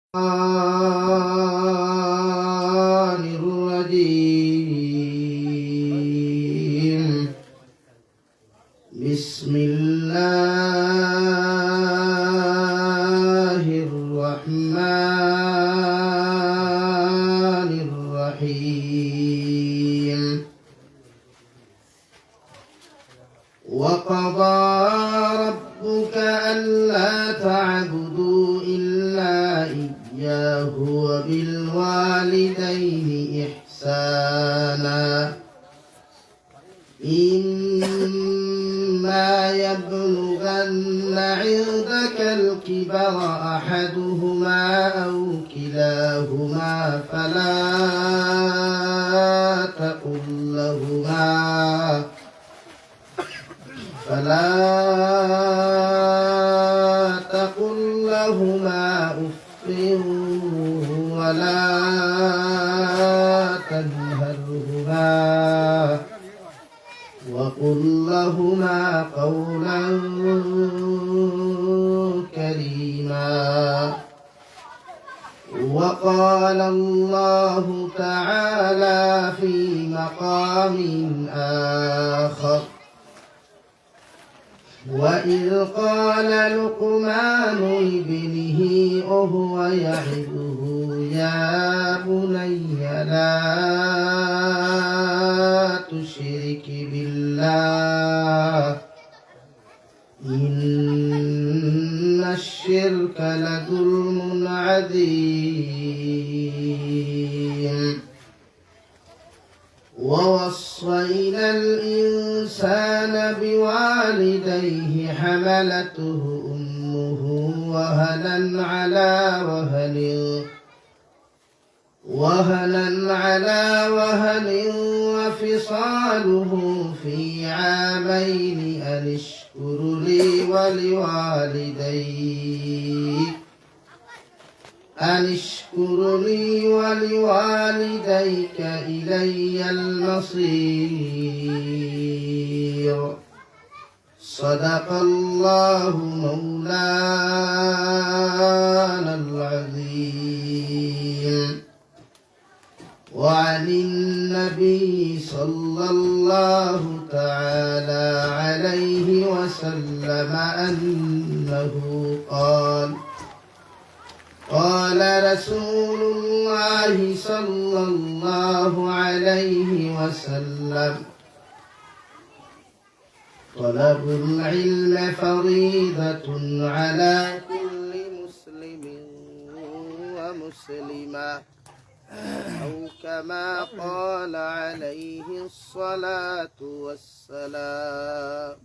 الرجيم بسم الله الرحمن الرحيم وقضى ربك ألا تعبدوا إلا إياه وبالوالدين إحسانا إما يبلغن عندك الكبر أحدهما أو كلاهما فلا تقل لهما أف ولا تنهرهما وقل لهما قولا كريما. وقال الله تعالى في مقام آخر وإذ قال لقمان لابنه وهو يعظه يا بني لا تشرك بالله إن الشرك لظلم عظيم. ووصينا الإنسان بوالديه حملته أمه وهنا على وهن وفصاله في عامين أن اشكر لي ولوالديك إلي المصير. صدق الله مولانا العظيم. وعن النبي صلى الله تعالى عليه وسلم أنه قال رسول الله صلى الله عليه وسلم طلب العلم فريضة على كل مسلم ومسلمة أو كما قال عليه الصلاة والسلام.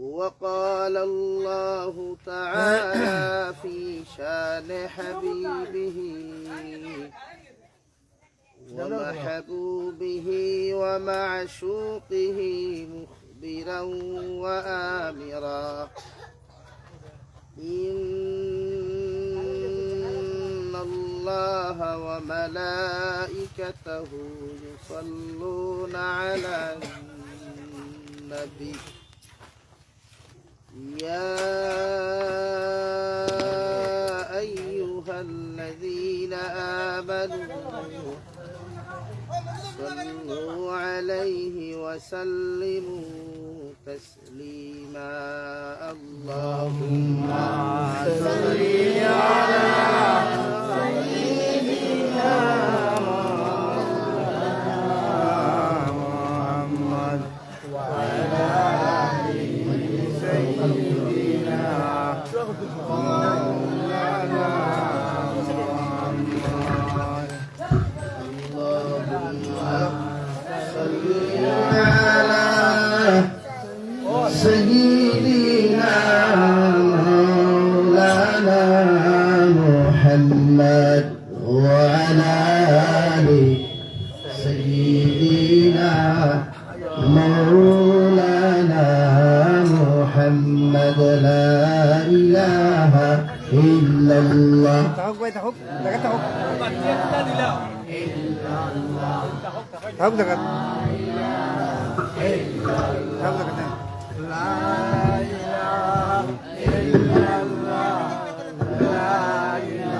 وقال الله تعالى في شان حبيبه ومحبوبه ومعشوقه مخبرا وآمرا إن الله وملائكته يصلون على النبي يا أيها الذين آمنوا صلوا عليه وسلموا تسليما. اللهم صل على سيدنا محمد وعلى سيدنا مولانا محمد وعلى آل سيدنا مولانا محمد لا إله إلا الله. لا إله إلا الله لا إله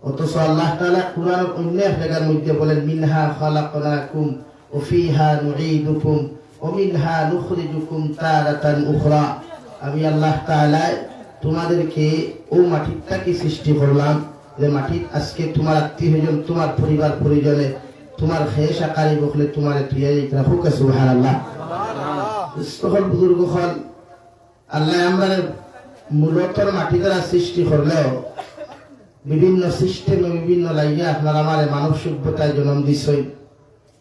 অথচ আল্লাহ তাআলা কুরআনের অন্য এক জায়গার মধ্যে বলেন মিনহা খালাকনাকুম ওয়া ফিহা নুঈদুকুম ওয়া মিনহা নুখরিজুকুম তারাতান উখরা। আমি আল্লাহ তাআলা তোমাদেরকে ও মাটির থেকে সৃষ্টি করলাম যে মাটির আজকে তোমার আত্মীয়স্বজন তোমার পরিবার পরিজনে তোমার খেয়ে সাকারি বকলে তোমার তুই রাখুক সুবহানাল্লাহ। সকল বুজুর্গ হল আল্লাহ আমরা মূলতর মাটি দ্বারা সৃষ্টি করলেও বিভিন্ন সিস্টেমে বিভিন্ন লাইনে আপনার আমার মানব সভ্যতায় জন্ম দিছই।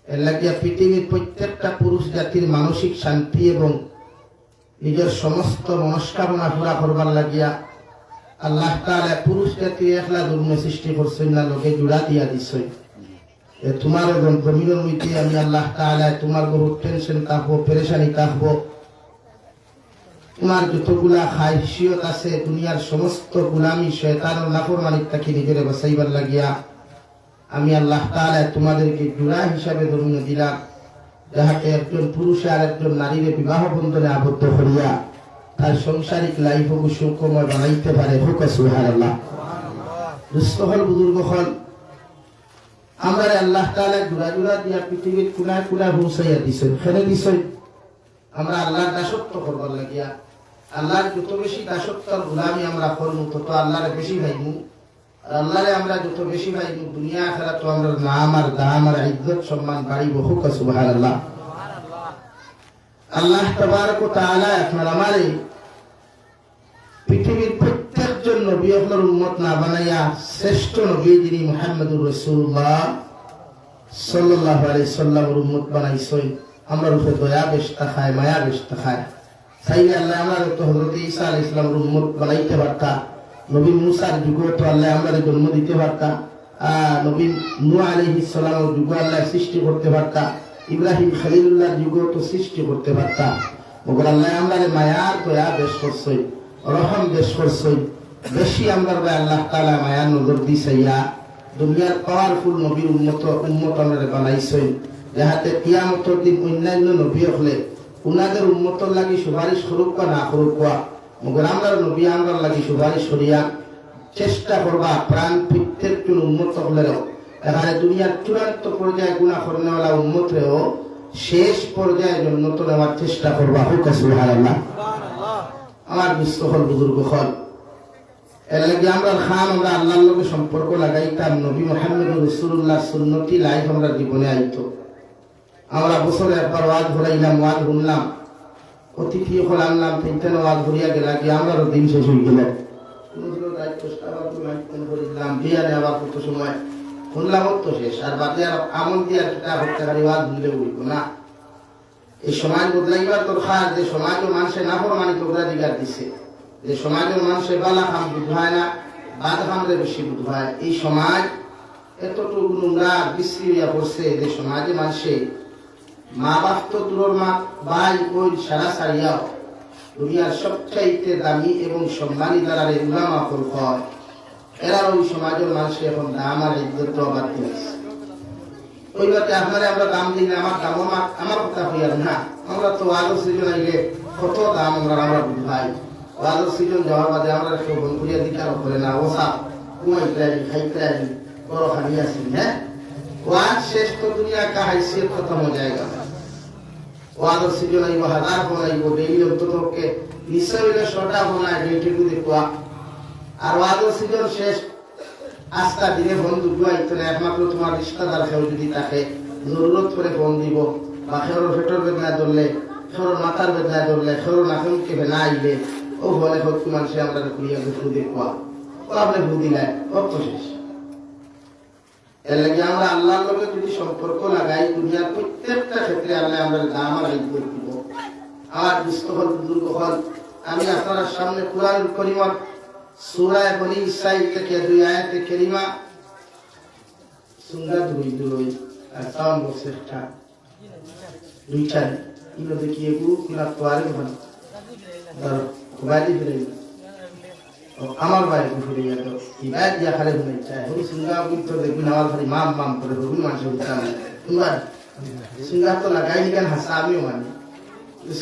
এর লাগিয়া পৃথিবীর প্রত্যেকটা পুরুষ জাতির মানসিক শান্তি এবং নিজের সমস্ত মনস্কামনা পুরা করবার লাগিয়া আল্লাহ তাআলা পুরুষ জাতি একলা দুর্ম সৃষ্টি করছেন না লোকে জুড়া দিয়া দিছই। তোমার জমিনের মধ্যে আমি আল্লাহ তাআলা তোমার বহু টেনশন থাকবো, পেরেশানি থাকবো, তোমার যতগুলা খায়সিয়ত আছে দুনিয়ার সমস্ত গুলামি শয়তানের নাফরমানির থেকে নিজের বাঁচাইবার লাগিয়া আমি আল্লাহ তাআলা তোমাদেরকে জোড়া হিসাবে ধর্ম দিলাম, যাহাতে একজন পুরুষে আর একজন নারীর বিবাহ বন্ধনে আবদ্ধ করিয়া তার সংসারিক লাইফকে সুখময় বানাইতে পারে। হুক সুবহানাল্লাহ। দুস্থহল বুজুর্গ হল আমরা আল্লাহ তাআলা জোড়া জোড়া দিয়া পৃথিবীর কোনায় কোনায় পৌঁছাইয়া দিছেন। ফেলে দিছেন আমরা আল্লাহর দাসত্ব করবার লাগিয়া। আল্লাহর যত বেশি দাসত্বর গোলামি আমরা করবো তত আল্লাহরে বেশি ভাইমু। আল্লাহরে আমরা যত বেশি ভাইমু দুনিয়া আখিরাত তো আমরা নাম আর দাম আর ইজ্জত সম্মান বাড়িব। হুক সুবহানাল্লাহ। আল্লাহ তাবারক ওয়া তাআলা আপনার আমারে পৃথিবীর প্রত্যেকজন নবী আপনার উম্মত না বানাইয়া শ্রেষ্ঠ নবী যিনি মুহাম্মদুর রাসূলুল্লাহ সাল্লাল্লাহু আলাইহি সাল্লামের উম্মত বানাইছেন। আমরা রূপে দয়া বেশ তাকায়, মায়া বেশ তাকায়। চাইলে আল্লাহ আমরা তো হযরত ঈসা আলাইহিস সালামের উম্মত বানাইতে পারতা, নবী মুসার যুগে তো আল্লাহ আমাদের জন্ম দিতে পারতা, নবী নূহ আলাইহিস সালামের যুগে আল্লাহ সৃষ্টি করতে পারতা, ইব্রাহিম খলিলুল্লাহর যুগে তো সৃষ্টি করতে পারতা। ওগর আল্লাহ আমাদের মায়ার দয়া বেশ করছে, রহম বেশ করছে। বেশি আমরা আল্লাহ তাআলা মায়ার নজর দিছাইয়া দুনিয়ার পাওয়ারফুল নবীর উম্মত আমরা বানাইছেন, যাহাতে কিয়ামতের দিন অন্যান্য নবী হলে উনাদের উম্মতর লাগি সুপারিশ করুক বা না করুক, মগর আমরা নবী আমরা লাগি সুপারিশ করিয়া চেষ্টা করবা প্রাণ প্রত্যেকজন উম্মত হলেও এখানে দুনিয়ার চূড়ান্ত পর্যায়ে গুনাহ করনেওয়ালা উম্মতরেও শেষ পর্যায়ে জন্নত নেওয়ার চেষ্টা করবা। হুক সুবহানাল্লাহ। আমার বিশ্বহল বুজুর্গ হল এর লাগে আমরা খান আমরা আল্লাহর লগে সম্পর্ক লাগাইতাম, নবী মুহাম্মদ রাসূলুল্লাহ সুন্নতি লাইফ আমরা জীবনে আইতো। আমরা বছরে একবার ওয়াজ ঘুরাইলাম, ওয়াজ শুনলাম, অতিথি হল আনলাম, তিনটেন ওয়াজ ঘুরিয়া গেলা কি আমরাও দিন শেষ হয়ে গেল। বিয়ারে আবার কত সময় শুনলাম তো শেষ, আর বাদে আর আমল দিয়ে কিতা করতে পারি ওয়াজ ভুললে উঠব না। এই সমাজ বদলাইবার দরকার। যে সমাজও মানুষের নাফরমানি অগ্রাধিকার দিছে, যে সমাজের মানুষের বালা খাম বুধ হয় না, বাদ খামরে বেশি বুধ হয়। এই সমাজ এতটুকু নোংরা বিশ্রী হইয়া পড়ছে যে সমাজে মানুষে মা বাপ তো দূরের মা ভাই বোন সারা সারিয়াও দুনিয়ার সবচাইতে দামি এবং সম্মানী দ্বারা উলামা হল হয়, এরা ওই সমাজের মানুষের এখন দাম আর ইজ্জত আবার দিয়েছে। ওই বাতে আপনারা আমরা দাম দিই না, আমার দাম আমার কথা হইয়ার না। আমরা তো ওয়াজের সিজন আইলে কত দাম আমরা বুঝ ভাই। ওয়াজের সিজন যাওয়ার বাদে আমরা কেউ বন করিয়া দিতে করে না, ওসা ঘুমাইতে আনি খাইতে আনি বড় খানি আসি। হ্যাঁ, ওয়াজ শেষ তো দুনিয়া কা হাইসিয়ত খতম হয়ে যায়গা। ওয়াজের সিজন আইব, হাজার ফোন আইব, ডেইলি অন্ততকে নিশ্চয় হইলে 100টা ফোন আয় ডেইটুকু দেখুয়া। আর ওয়াজের সিজন শেষ আজকা দিনে ফোন দুটো আইতো না, একমাত্র তোমার রিশতাদার কেউ যদি তাকে জরুরত করে ফোন দিব, বা খেরোর ফেটর বেদনায় ধরলে, খেরোর মাথার বেদনায় ধরলে, খেরোর নাকমকে বেনা আইলে ও বলে ভক্তি মানুষে আমরা কুড়িয়া ফু দেখুয়া, ও আপনি ফু দিলেন অর্থ শেষ। এর লাগে আমরা আল্লাহর লগে যদি সম্পর্ক লাগাই দুনিয়ার প্রত্যেকটা ক্ষেত্রে আল্লাহ আমরা দাম আর ইজ্জত দিব। আমার বিস্তহল বুজুর্গ হল আমি আপনার সামনে কুরআন কারীমের সূরা বনি ইসরাঈল থেকে 2 আয়াতে কারিমা সুন্দর দুই আর সাম বসেটা দুইটা ইলো দেখিয়ে গু কিনা তোয়ারে ভান আর কুবাইলি ফিরে আমার ভাই ঘুরে গেল ইবাদ দিয়া খালে ঘুরে চায় হরি সুন্দর বুঝতো দেখুন আমার ভাই মাম করে হরি মানুষ উঠা না তোমার সুন্দর তো লাগাই নিকেন হাসা আমিও মানি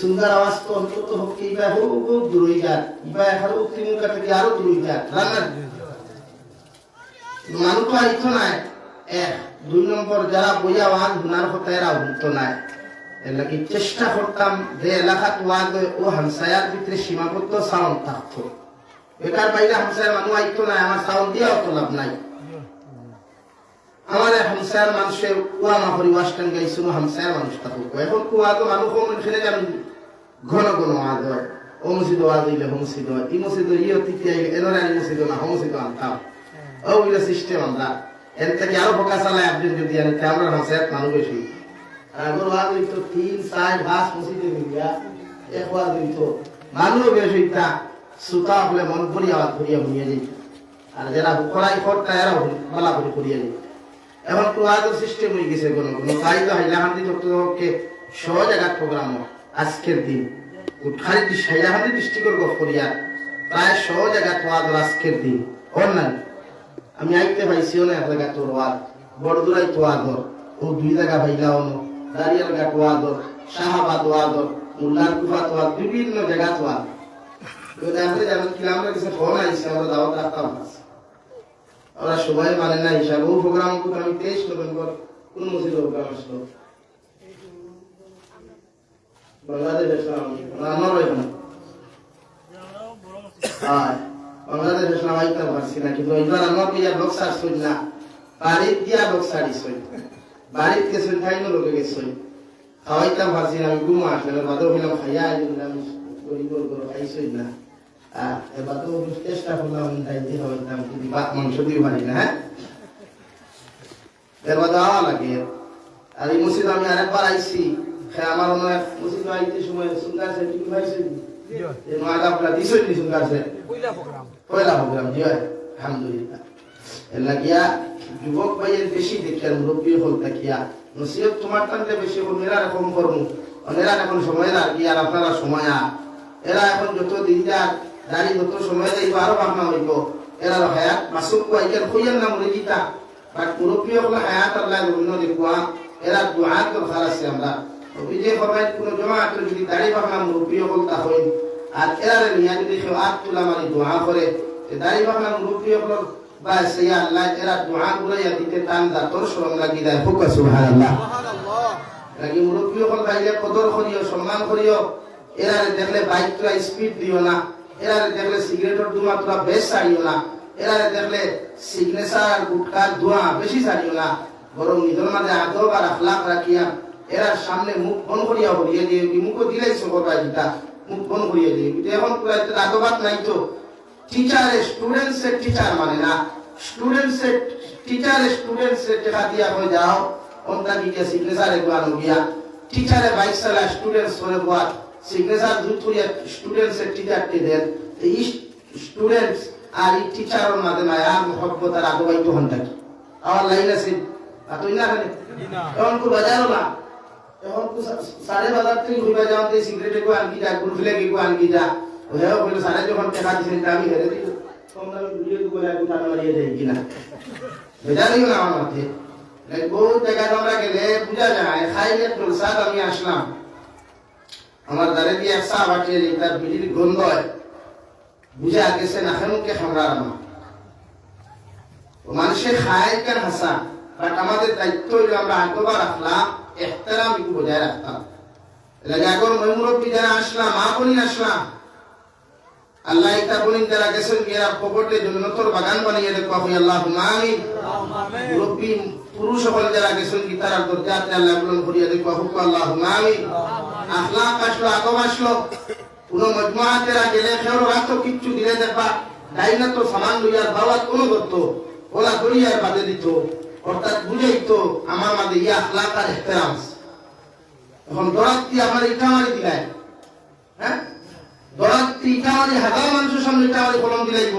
সুন্দর আওয়াজ তো অন্তত হোক কি ইবা হোক দূরই যাক, ইবা এখানে উক্তিমুখা থেকে আরো দূরই যাক রান্নার। মানুষ তো আইতো নাই এক দুই নম্বর যারা বইয়া ওয়াজ গুনার কথা এরা হইতো নাই এর লাগি চেষ্টা করতাম যে এলাকাত ওয়াজ ও হামসায়ার ভিতরে সীমাবদ্ধ সাউন্ড থাকতো বেকার বাইরে হামসায়ার মানুষ আইতো নাই আমার সাউন্ড দিয়েও তো লাভ নাই আমার হামসায়ার মানুষের কুয়া মাহরি ওয়াশটান গাইছিল হামসায়ার মানুষ থাকুক এখন কুয়া তো মানুষ খেলে যাবেন ঘন ঘন ওয়াজ হয় ও মসজিদ ওয়াজ হইলে ও মসজিদ হয় ই মসজিদ ইয়ে তিথি আইলে এনরে আনি মসজিদ না ও মসজিদ আনতাম ও হইলে সিস্টেম আমরা এর থেকে আরো ফোকা চালায় আপনি যদি আনতে আমরা হামসায়ার মানুষ বেশি আগর ওয়াজ হইতো 3-4 মসজিদে মিলিয়া এক ওয়াজ হইতো মানুষ বেশ হইতা সুতা হলে মন ভরিয়া ওয়াজ ভরিয়া ভরিয়া যেত আর যারা কড়াই খড়টা এরা বলা করে করিয়া যেত এখন তো ওয়াজের সিস্টেম হয়ে গেছে কোনো কোনো তাই তো হাইলাকান্দি চট্টগ্রামকে সহজ জায়গার প্রোগ্রাম আজকের দিন উৎখারি হাইলাকান্দি ডিস্ট্রিক্টের গফ করিয়া প্রায় সহজ জায়গা ওয়াজ আজকের দিন ওর না আমি আইতে পাইছিও না এক জায়গা তোর ওয়াজ বড়দুরাই তো আদর ও দুই জায়গা ভাইলা অন দাঁড়িয়ার ঘাট ওয়াদর শাহাবাদ ওয়াদর মুল্লার কুফা তো বিভিন্ন জায়গা তো আদ আমরা যেমন কিলাম আমরা কিছু ফোন আইসি আমরা দাওয়াত রাখতাম ওরা সবাই মানে না হিসাব ও প্রোগ্রাম আমি 23 নভেম্বর কোন মসজিদে প্রোগ্রাম আসলো বাংলাদেশ ইসলাম বাংলাদেশ ইসলাম আইতে পারছি না কিন্তু এবার আমার ইয়া বক্সার শুন না বাড়ির দিয়া বক্সারি শুন বাড়ির কে শুন খাই না লোকে গেছে খাওয়াইতাম পারছি না আমি ঘুম আসলে বাদও হইলাম খাইয়া আইলাম গরিব গরিব খাইছই না এবার তো চেষ্টা করলাম খাইতে হইতাম যদি ভাত মাংস দিয়ে পারি না হ্যাঁ এবার দেওয়া লাগে আর এই মসজিদ আমি আরেকবার আইছি আমার অনেক মসজিদ আইতে সময় সুন্দর সে কি পাইছি নয়টা আপনার দিছই নি সুন্দর সে পয়লা প্রোগ্রাম জি আলহামদুলিল্লাহ এর লাগিয়া যুবক ভাইয়ের বেশি দেখিয়া মুরব্বী হল তাকিয়া নসিহত তোমার টানতে বেশি হল এরা এরকম করবো এরা এখন সময় আর কি আর আপনারা সময় এরা এখন যত দিন যাক দাঁড়ি যত সময় যাইব আরো ভাবনা হইব এরা হায়াত মাসুক আইকের খুইয়ার না মরে জিতা বাট মুরব্বী হল হায়াত আল্লাহ অন্য দেখুয়া এরা দুআ দরকার আছে আমরা বিজয় ফরমাই কোন জমাআত যদি দাঁড়ি ভাবনা মুরব্বী হল তা হই আর এরা নিয়া যদি কেউ আট তুলা মারি দোয়া করে দাঁড়ি ভাবনা মুরব্বী হল বাস ইয়া আল্লাহ এরা দোয়া গুলাইয়া দিতে টান দা তোর শরম লাগি দেয় ফুক সুবহানাল্লাহ লাগি মুরব্বী হল ভাইলে কদর করিও সম্মান করিও এরা দেখলে বাইক তো স্পিড দিও না এরা দেখলে সিগারেটের ধোঁয়া তোরা বেশ ছাড়িও না এরা দেখলে সিগনেচার গুটকার ধোঁয়া বেশি ছাড়িও না বরং নিজের মাঝে আদব আর আখলাক রাখিয়া এরা সামনে মুখ বন করিয়া হরিয়ে দিয়ে মুখও দিলেই সবর রাজিতা মুখ বন করিয়ে দিয়ে এখন আদবাত নাই তো টিচারে স্টুডেন্টসের টিচার মানে না স্টুডেন্টসের টিচারে স্টুডেন্টসের টাকা দিয়া হয়ে যাও ওনটা গিয়ে সিগনেচার এগুলো গিয়া টিচারে বাইক চালা স্টুডেন্টস করে গোয়া সিগনেচার দুধ করিয়া স্টুডেন্টসের টিচারকে দেন এই স্টুডেন্টস আর এই টিচারের মাঝে মায়া মহব্বত আর আদবাই তো হন থাকি আমার লাইন আছে তুই না এখন তো বাজারও না এখন তো সাড়ে বাজার থেকে ঘুরে যাও সিগারেটে গো আনকি যা গুলফিলে গো আনকি যা ওহে বলে সাড়ে যখন টাকা দিছেন আমি হেরে দিই কম দামে ভিডিও তো বলে উঠানো মারিয়ে দেয় কিনা বেজারিও না আমার মাঠে বহু জায়গায় আমরা গেলে বুঝা যায় খাইলে প্রসাদ আমি আসলাম আমার দ্বারে দিয়ে একসা বাটিয়ে তার বিড়ির গন্ধ হয় বুঝা গেছে না মুখে খামড়ার আমার মানুষের খায় কেন হাসা বাট আমাদের দায়িত্ব হইল আমরা আগবা রাখলাম এহতেরাম একটু বজায় রাখতাম লাগে এখন মুরব্বী যারা আসলাম মা বোনি আসলাম আল্লাহ এটা বলেন যারা গেছেন এরা কবরতে জন্নতর বাগান বানিয়ে দেখো আল্লাহুম্মা আমিন মুরব্বী পুরুষ সকল যারা গেছেন কি তারা দরজাতে আল্লাহ বলেন করিয়ে দেখো আল্লাহুম্মা আমিন আখলাক আসলো আগম আসলো কোন মজমুআতেরা গেলে খেলো রাতো কিচ্ছু দিলে দেখবা ডাইনা তো সামান লইয়ার বাওয়াত কোন করত ওলা দরিয়ার বাদে দিত অর্থাৎ বুঝাইতো আমার মাঝে ইয়া আখলাক আর ইহতিরাম এখন দরাতি আমার ইটা মারি দিলাই হ্যাঁ দরাতি ইটা মারি হাজার মানুষের সামনে ইটা মারি কলম দিলাইব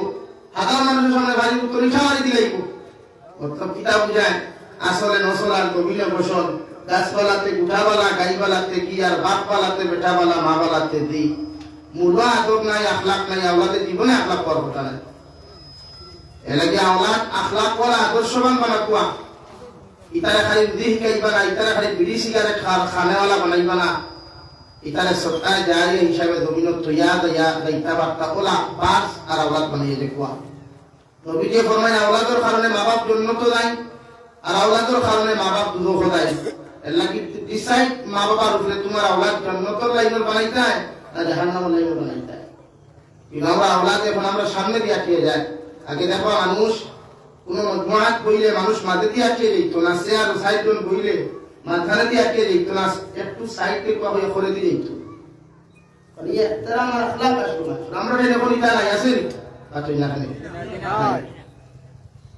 হাজার মানুষের সামনে বাড়ি উত্তর ইটা মারি দিলাইব অর্থাৎ কিতা বুঝায় আসলে নসলার কবিলে বসন গাছপালাতে গুঠাবালা গাইবালাতে কি আর বাপবালাতে বেটাবালা মাবালাতে দি মূলা আদব নাই আখলাক নাই আওলাদের জীবনে আখলাক করার কথা নাই এলাকি আওলাদ আখলাক করা আদর্শবান বানাকুয়া ইতারা খালি দিহ গাইবা না ইতারা খালি বিড়ি সিগারেট খানেওয়ালা বানাইবা না ইতারা সত্তায় জারিয়া হিসাবে জমিনত তৈয়া দয়া দাইতা বার্তা ওলা বাস আর আওলাদ বানিয়ে দেখুয়া নবীজি ফরমায় আওলাদের কারণে মা বাপ জান্নাতে যায় আর আওলাদের কারণে মা বাপ দুজখে যায়। এর লাগি ডিসাইড মা বাবার উপরে তোমার আওলাদ জান্নাতের লাইনের বানাইতে হয় না জাহান্নামের লাইনের বানাইতে হয়। কিন্তু আমরা আওলাদ এখন আমরা সামনে দিয়ে আটকে যাই। আগে দেখো মানুষ কোনো মজমুআত বইলে মানুষ মাঝে দিয়ে আটকে যেত না, চেয়ার সাইডজন বইলে মাঝখানে দিয়ে আটকে যেত না, একটু সাইড থেকে করে দিয়ে যেত। আমরা যখন ইটা নাই আসেন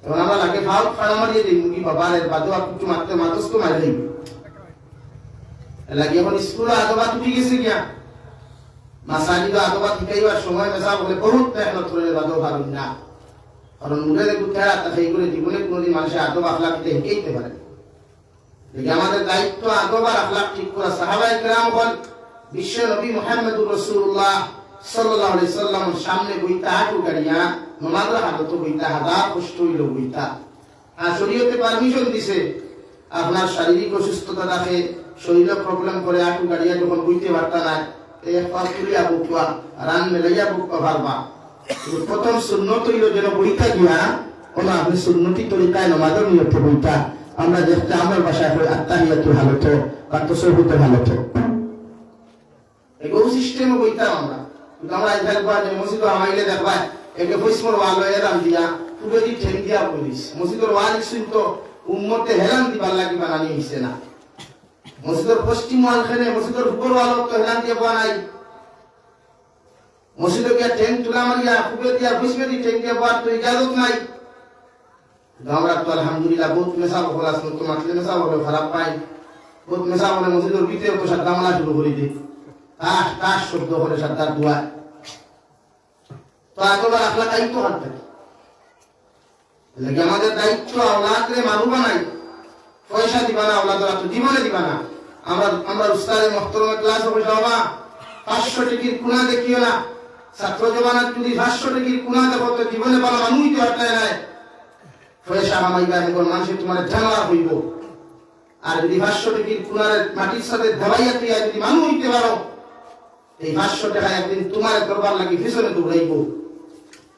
তখন আমরা লাগে ভাও ফাড়া মারিয়ে দিই মুরগি বাবার বাদু একটু মারতে মাতস তো মারি দিই লাগে। এখন স্কুলে আদবা উঠি গেছে গিয়া মাসাজিদ আদবা শিখাইবার সময় মেসা বলে বহুত মেহনত করে বাদও পারুন না, কারণ মুখে দেখুন খেলা সেই করে জীবনে কোনোদিন মানুষের আদব আখলাক শিখাইতে পারে। আমাদের দায়িত্ব আদব আর আখলাক ঠিক করা। সাহাবায়ে কেরাম বল বিশ্ব নবী মুহাম্মদুর রাসূলুল্লাহ সাল্লাল্লাহু আলাইহি সাল্লামের সামনে বইতা হাঁটু গাড়িয়া নমাজের হালত বইতা হাজার কষ্ট হইল বইতা। আর শরীয়তে পারমিশন দিছে আপনার শারীরিক অসুস্থতা থাকে, শরীরে প্রবলেম করে হাঁটু গাড়িয়া যখন বইতে পারতা না এক পা তুলিয়া বুকবা রান মেলাইয়া বুকবা পারবা। প্রথম সুন্নত হইল যেন বইতা গিয়া কোন আপনি সুন্নতি তরিকায় নমাজের নিয়তে বইতা। আমরা দেখতে আমার বাসায় হয় আত্তাহিয়াতুল হালত বা তাশাহুদের হালত এগো সিস্টেমে বইতাম আমরা। কিন্তু আমরা এই দেখবা যে মসজিদ আমাইলে দেখবা একে বৈষ্ণব ওয়াল এরাম দিয়া পুরো দি ঠেং দিয়া বলিস মসজিদের ওয়াল শুন তো উম্মতে হেলান দিবার লাগি বানানি হইছে না। মসজিদের পশ্চিম ওয়াল খানে মসজিদের উপর ওয়াল তো হেলান দিয়া বানাই, মসজিদে গিয়া ঠেং তুলা মারিয়া পুরো দিয়া বৈষ্ণব দি ঠেং দিয়া বাদ তো ইজাজত নাই। আমরা তো আলহামদুলিল্লাহ বহুত মেসা বলা শুন তো মাতলে মেসা বলে খারাপ পাই, বহুত মেসা বলে মসজিদের ভিতরে তো সাদা মালা শুরু করে দিই কাশ কাশ শব্দ করে সাদার দোয়া। তো আদবার আখলাক দায়িত্ব হাতে লাগে। আমাদের দায়িত্ব আওলাদরে মানু বানাই, পয়সা দিবা না আওলাদরা তো জীবনে দিবা না। আমরা উস্তাদে মুহতারামে ক্লাস হবে যাওয়া 500 টাকার কুনা দেখিও না। ছাত্র জমানাত যদি 500 টাকার কুনা দেখো তো জীবনে বালা মানুই তো আটকায় নাই। পয়সা কামাইবা এখন মানুষের তোমার জানোয়ার হইব। আর যদি 500 টাকার কুনার মাটির সাথে দেওয়াইয়া তুই যদি মানু হইতে পারো এই 500 টাকা একদিন তোমার দরবার লাগি পিছনে দৌড়াইব।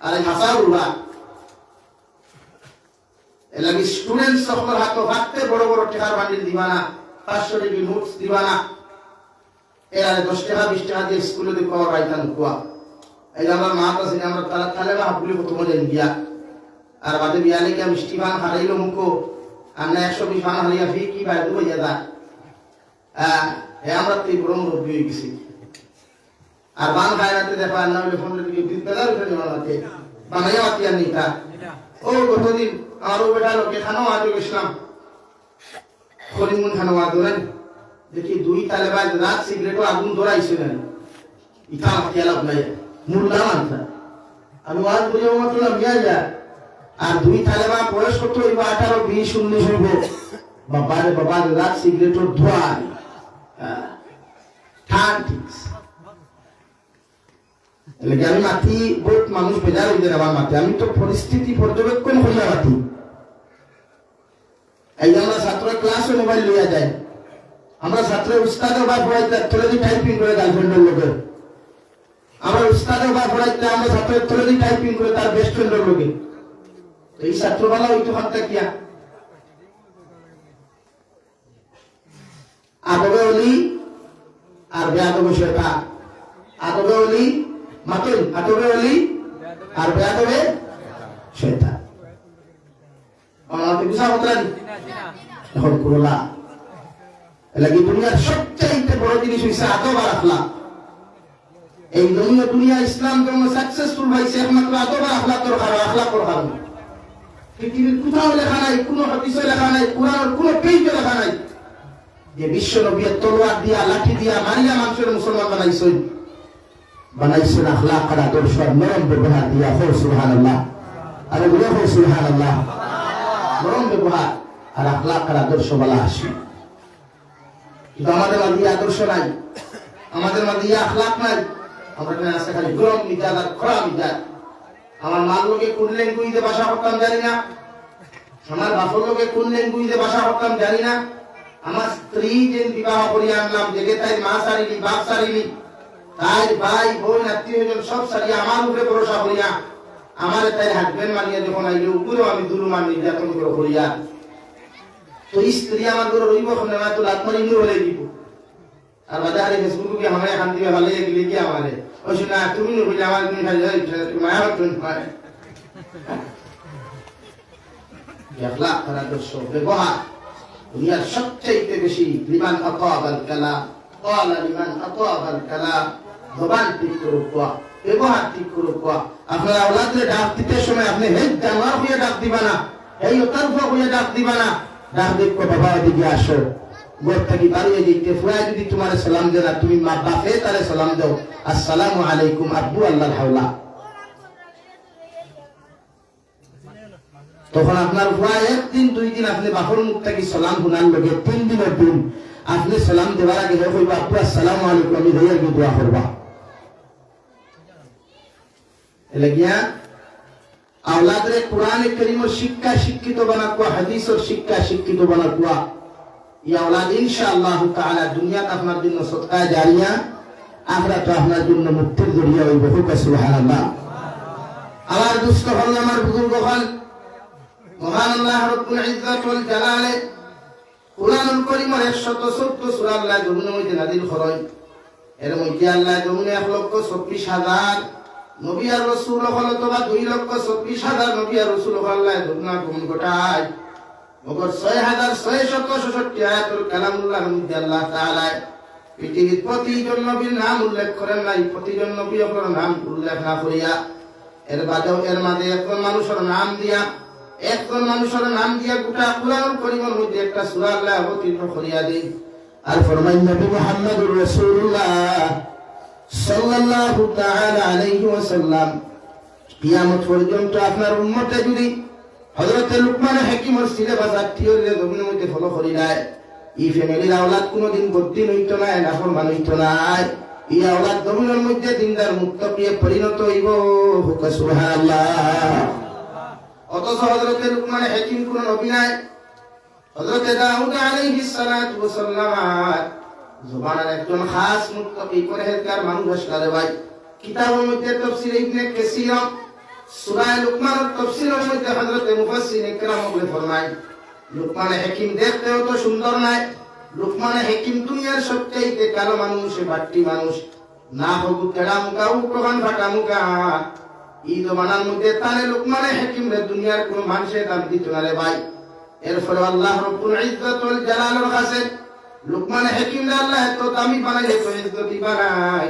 আর এই হাসার উড়া এলাকি স্টুডেন্ট সকলের হাতে ভাগতে বড় বড় টাকার বান্ডিল দিবা না, 500 টাকা নোটস দিবা না। এরা 10 টাকা 20 টাকা দিয়ে স্কুলে দিয়ে পাওয়ার রাইতান কুয়া। এই আমার মা কাছে আমরা তারা তালে বা হাপুলি প্রথম দিন গিয়া আর বাদে বিয়ালে গিয়া মিষ্টি পান হারাইলো মুখো আমরা 120 পান হারিয়া ফি কি বাইরে হইয়া দা আমরা তুই বড় মুরব্বী হয়ে গেছি। আর বান খায়রাতে দেখা না হলে ফোন দিকে বিদ্যালয় উঠে বানাতে বানাইয়া আতিয়া নিতা। ও গতদিন আরো বেটা লোকে খানাও আজ গেছিলাম করিমুন খানাও আদরেন দেখি 2 তালেবাজ রাত সিগারেটও আগুন ধরাইছে না ইটা খেলা নাই মুল্লা মানতা। আমি ওয়াজ বলে মাত্র মিয়া যা আর 2 তালেবা বয়স কত হইব 18 20 19 হইব। বাবারে বাবা রাত সিগারেটর ধোয়া ঠান্ডিক্স এলাকি আমি মাতি বহুত মানুষ বেজার হইতে আমার মাতি আমি তো পরিস্থিতি পর্যবেক্ষণ করিয়া মাতি। এই যে আমরা ছাত্র ক্লাসে মোবাইল লইয়া যায়, আমরা ছাত্র উস্তাদের বা পড়াইতে তোলে টাইপিং করে গার্লফ্রেন্ডের লোকে, আমরা উস্তাদের বা পড়াইতে আমরা ছাত্রের তোলে টাইপিং করে তার বেস্ট ফ্রেন্ডের লোকে। এই ছাত্রবেলা ওই তো হাতটা কিয়া আদবে অলি আর বেয়াদবে শয়তান। আদবে অলি মাতুল আদবে অলি আর বেয়াদবে শয়তান। আমাকে বুঝা হতো না এখন করলা এলাকি দুনিয়ার সবচেয়ে বড় জিনিস হইছে আদব আর আখলাক। এই দুনিয়া ইসলাম ধর্ম সাকসেসফুল হইছে একমাত্র আদব আর আখলাকের কারণে। আখলাকের কারণে পৃথিবীর কোথাও লেখা নাই, কোন হাদিসে লেখা নাই, কোরআনের কোন পেজে লেখা নাই যে বিশ্ব নবী তলোয়ার দিয়া লাঠি দিয়া মারিয়া মানুষের মুসলমান বানাইছেন আখলাক আর আদর্শ নরম ব্যবহার দিয়া। হো সুবহানাল্লাহ, আরে বলে হো সুবহানাল্লাহ। নরম ব্যবহার আর আখলাক আর আদর্শ বলা আসে, কিন্তু আমাদের মাঝে আদর্শ নাই, আমাদের মাঝে আখলাক নাই। আমরা আছে খালি গরম মিজাজ আর খরা মিজাজ। আমার মার লোকে কোন ল্যাঙ্গুয়েজে ভাষা করতাম জানি না, আমার বাপর লোকে কোন ল্যাঙ্গুয়েজে ভাষা করতাম জানি না। আমার স্ত্রী যে বিবাহ করিয়া আনলাম জেগে তাই মা সারিনি বাপ সারিনি তাই ভাই বোন আত্মীয় স্বজন সব সারিয়া আমার উপরে ভরসা করিয়া আমার তাই হাজবেন্ড মানিয়ে যখন আইলে উপরেও আমি দুলুমান নির্যাতন করে করিয়া তো স্ত্রী আমার করে রইব ওখানে না তো লাত মারি বলে দিব আর বাজারে ফেসবুকে আমার এখান থেকে ভালো গেলে কি আমারে ওই না তুমি নইলে আমার তুমি মায়া হচ্ছেন আদর্শ ব্যবহার দুনিয়ার সবচেয়ে বেশি লিমান আতাবাল কালাম ক্বালা লিমান আতাবাল কালাম জবান ঠিক করুক ব্যবহার ঠিক করুক আপনার আওলাদরে ডাক দিতে সময় আপনি হে জানোয়ার হয়ে ডাক দিবা না এই অতর্ফ হয়ে ডাক দিবা না ডাক দেখো বাবা এদিকে আসো গোর থেকে বাড়িয়ে যেতে ফুয়া যদি তোমার সালাম দেনা তুমি মা বাপে তারে সালাম দাও আসসালামু আলাইকুম আব্বু আল্লাহর হাওলা তখন আপনার ফুয়া একদিন দুই দিন আপনি বাপর মুখ থেকে সালাম শুনার লগে 3 দিনের দিন আপনি সালাম দেওয়ার আগে কইবা আব্বু আসসালামু আলাইকুম আমি দইয়া গিয়ে দোয়া করবা এলাগিয়া আওলাদরে কোরআনে কারীমের শিক্ষা শিক্ষিত বানাকুয়া হাদিসের শিক্ষা শিক্ষিত বানাকুয়া ইয়া আওলাদ ইনশাআল্লাহ তাআলা দুনিয়াতে আপনার জন্য সদকা জারিয়া আখিরাতে আপনার জন্য মুক্তির জরিয়া হইবে সুবহানাল্লাহ আমার দুষ্ট হল আমার বুজুর্গ হল মহান আল্লাহ রব্বুল ইজ্জত ওয়াল জালালে কোরআনুল কারীমের 114 সূরা আল্লাহ জমিনের মধ্যে নাযিল করেন এর মধ্যে আল্লাহ জমিনে 1,24,000 নবী আর রাসূল হল তোবা 2,26,000 নবী আর রাসূল আল্লাহ দুনিয়া গমন ঘটায় মগর 6,667 আয়াতুল কালামুল্লাহর মধ্যে আল্লাহ তাআলা পৃথিবীর প্রতিজন নবীর নাম উল্লেখ করেন নাই প্রতিজন নবী আপনার নাম উল্লেখ না করিয়া এর বাদেও এর মাঝে একজন মানুষের নাম দিয়া গোটা কুরআনুল কারীমের মধ্যে একটা সূরা আল্লাহ অবতীর্ণ করিয়া দেন আর ফরমান নবী মুহাম্মদুর রাসূলুল্লাহ সাল্লাল্লাহু তাআলা আলাইহি ওয়াসাল্লাম কিয়ামত পর্যন্ত আপনার উম্মতে যদি হযরত লুকমান হাকিমের সিলেবাস আত্মীয়রে জমিনের মধ্যে ফলো করি নাই এই ফ্যামিলির আওলাদ কোনদিন বদ্দিন হইত না নাফরমান হইত না এই আওলাদ জমিনের মধ্যে দিনদার মুত্তাকিয়ে পরিণত হইব সুবহানাল্লাহ অথচ হযরত লুকমান হাকিম কোন নবী নাই হযরত দাউদ আলাইহিস সালাতু ওয়াস সালাম জবানের একজন খাস মুত্তাকি পরহেজগার মানুষ আসলে ভাই কিতাবের মধ্যে তাফসীর ইবনে কাসীর সূরা লুকমানের তাফসীরের মধ্যে হযরত মুফাসসিরিন ইকরাম বলে ফরমায় লুকমান হাকিম দেখতেও তো সুন্দর নাই লুকমান হাকিম দুনিয়ার সবচেয়ে কালো মানুষ বাট্টি মানুষ না হোক তেড়া মুখা উপরখান ফাটা মুখা এই জমানার মধ্যে তাহলে লুকমান হাকিম রে দুনিয়ার কোন মানুষের দাম দিত না রে ভাই এরপরে আল্লাহ রব্বুল ইজ্জত ওয়াল জালালের কাছে লুকমান হাকিম আল্লাহ এত দামি বানাইলে তো ইজ্জতি বানাই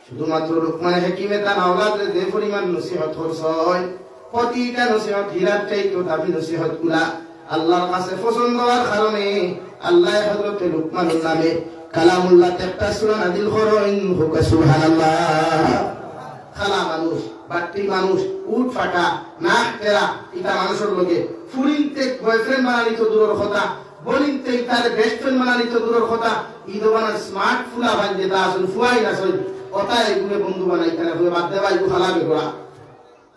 শুধুমাত্র লুকমান হাকিমে তার আওলাদরে যে পরিমাণ নসিহত করছয় প্রতিটা নসিহত হীরার চাইতে দামি নসিহত গুলা আল্লাহর কাছে পছন্দ হওয়ার কারণে আল্লাহ হযরত লুকমানের নামে কালামুল্লাহ একটা সূরা নাযিল করেন সুবহানাল্লাহ খালা মানুষ বাট্টি মানুষ উট ফাটা নাক তেরা এটা মানুষের লগে ফুরিনতে বয়ফ্রেন্ড বানানি তো দূরের কথা বলিনতে তার বেস্ট ফ্রেন্ড বানানি তো দূরের কথা এই দোকানের স্মার্ট ফুলা ভাই যেটা আসলে ফুয়াই না সই ওটা এগুলো বন্ধু বানাই তারা হয়ে বাদ দেওয়া এগুলো খালাবে গোড়া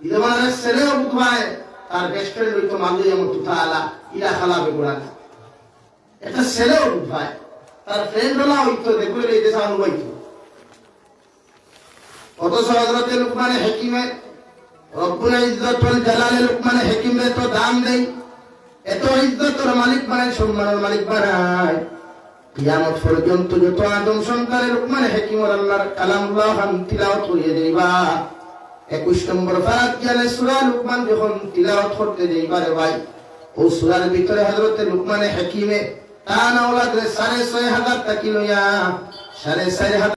এই দোকানের ছেলেও বুধবায় তার বেস্ট ফ্রেন্ড হইতো মালুই আমার তুতা আলা ইরা খালাবে গোড়া না একটা ছেলেও বুধবায় তার ফ্রেন্ড হলা হইতো দেখবে এই দেশে অনুবাইতো অথচ হযরত লুকমান হাকিমে রব্বুল ইজ্জত ওয়াল জালালে লুকমান হাকিমে তো দাম দেই এত ইজ্জতের মালিক বানায় সম্মানের মালিক বানায় কিয়ামত পর্যন্ত যত আদম সন্তান লুকমান হাকিমের আল্লাহর কালামুল্লাহ তিলাওয়াত করিয়ে দেবা 21 নম্বর ফাতিহার সূরা লুকমান যখন তিলাওয়াত করতে যাইবা রে ভাই ও সূরার ভিতরে হযরত লুকমান হাকিমে তার আওলাদরে 6,500 টাকা লইয়া 4,500